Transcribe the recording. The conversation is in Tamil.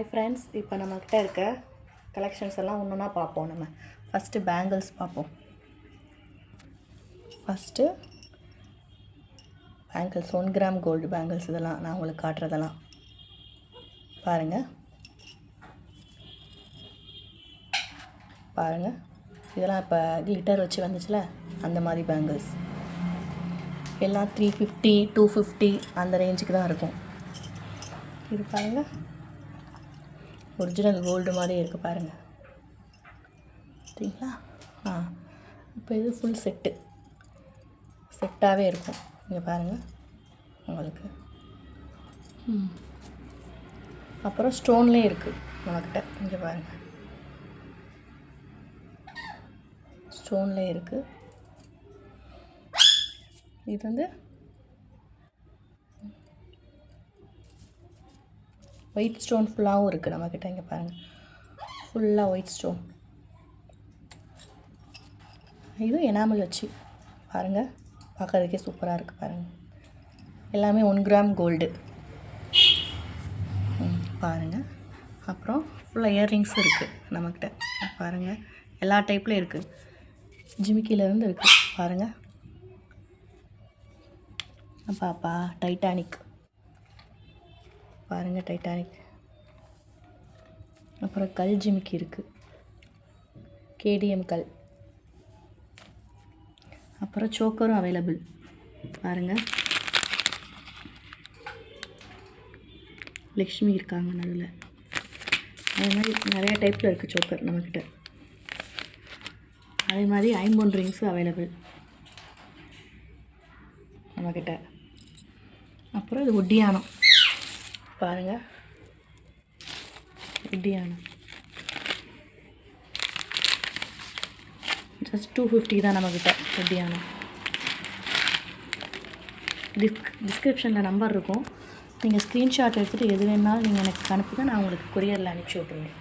ஹாய் ஃப்ரெண்ட்ஸ், இப்போ நம்மக்கிட்ட இருக்க கலெக்ஷன்ஸ் எல்லாம் ஒன்றுனா பார்ப்போம். நம்ம ஃபஸ்ட்டு பேங்கிள்ஸ் பார்ப்போம். First bangles 1 gram gold bangles, இதெல்லாம் நான் உங்களுக்கு காட்டுறதெல்லாம் பாருங்கள். இதெல்லாம் இப்போ கிளிட்டர் வச்சு வந்துச்சுல, அந்த மாதிரி பேங்கிள்ஸ் எல்லாம் 350 250 அந்த ரேஞ்சுக்கு தான் இருக்கும். இது பாருங்கள், ஒரிஜினல் கோல்டு மாதிரி இருக்குது பாருங்கள், சரிங்களா? இப்போ இது ஃபுல் செட்டாகவே இருக்கும். இங்கே பாருங்கள் உங்களுக்கு. அப்புறம் ஸ்டோன்லேயே இருக்குது நம்மக்கிட்ட. இங்கே பாருங்கள், ஸ்டோன்லேயே இருக்குது. இது வந்து ஒயிட் ஸ்டோன் ஃபுல்லாகவும் இருக்குது நம்மக்கிட்ட. இங்கே பாருங்கள், ஃபுல்லாக ஒயிட் ஸ்டோன். இது எனாமல் வச்சு பாருங்கள், பார்க்கறதுக்கே சூப்பராக இருக்குது பாருங்கள். எல்லாமே 1 கிராம் கோல்டு பாருங்கள். அப்புறம் ஃபுல்லாக இயர்ரிங்ஸும் இருக்குது நம்மக்கிட்ட பாருங்கள். எல்லா டைப்லேயும் இருக்குது, ஜிமிக்கிலேருந்து இருக்குது பாருங்கள். பாப்பா டைட்டானிக் பாருங்கள், டைட்டானிக். அப்புறம் கல் ஜிமிக்கி இருக்குது, கேடிஎம் கல். அப்புறம் சோக்கரும் அவைலபிள் பாருங்கள். லக்ஷ்மி இருக்காங்க நடுவில். அதே மாதிரி நிறையா டைப்பில் இருக்குது சோக்கர் நம்மக்கிட்ட. அதே மாதிரி ஐம்பொன் ரிங்ஸும் அவைலபிள் நம்மக்கிட்ட. அப்புறம் இது ஒட்டியானம் பாருங்கள், ஒட்டியானம் ஜஸ்ட் 250 தான் நம்மக்கிட்ட ஒட்டியானம். டிஸ்கிரிப்ஷனில் நம்பர் இருக்கும், நீங்கள் ஸ்க்ரீன்ஷாட் எடுத்துகிட்டு எது வேணாலும் நீங்கள் எனக்கு அனுப்புங்க, நான் உங்களுக்கு கொரியரில் அனுப்பிச்சி விட்ருவேன்.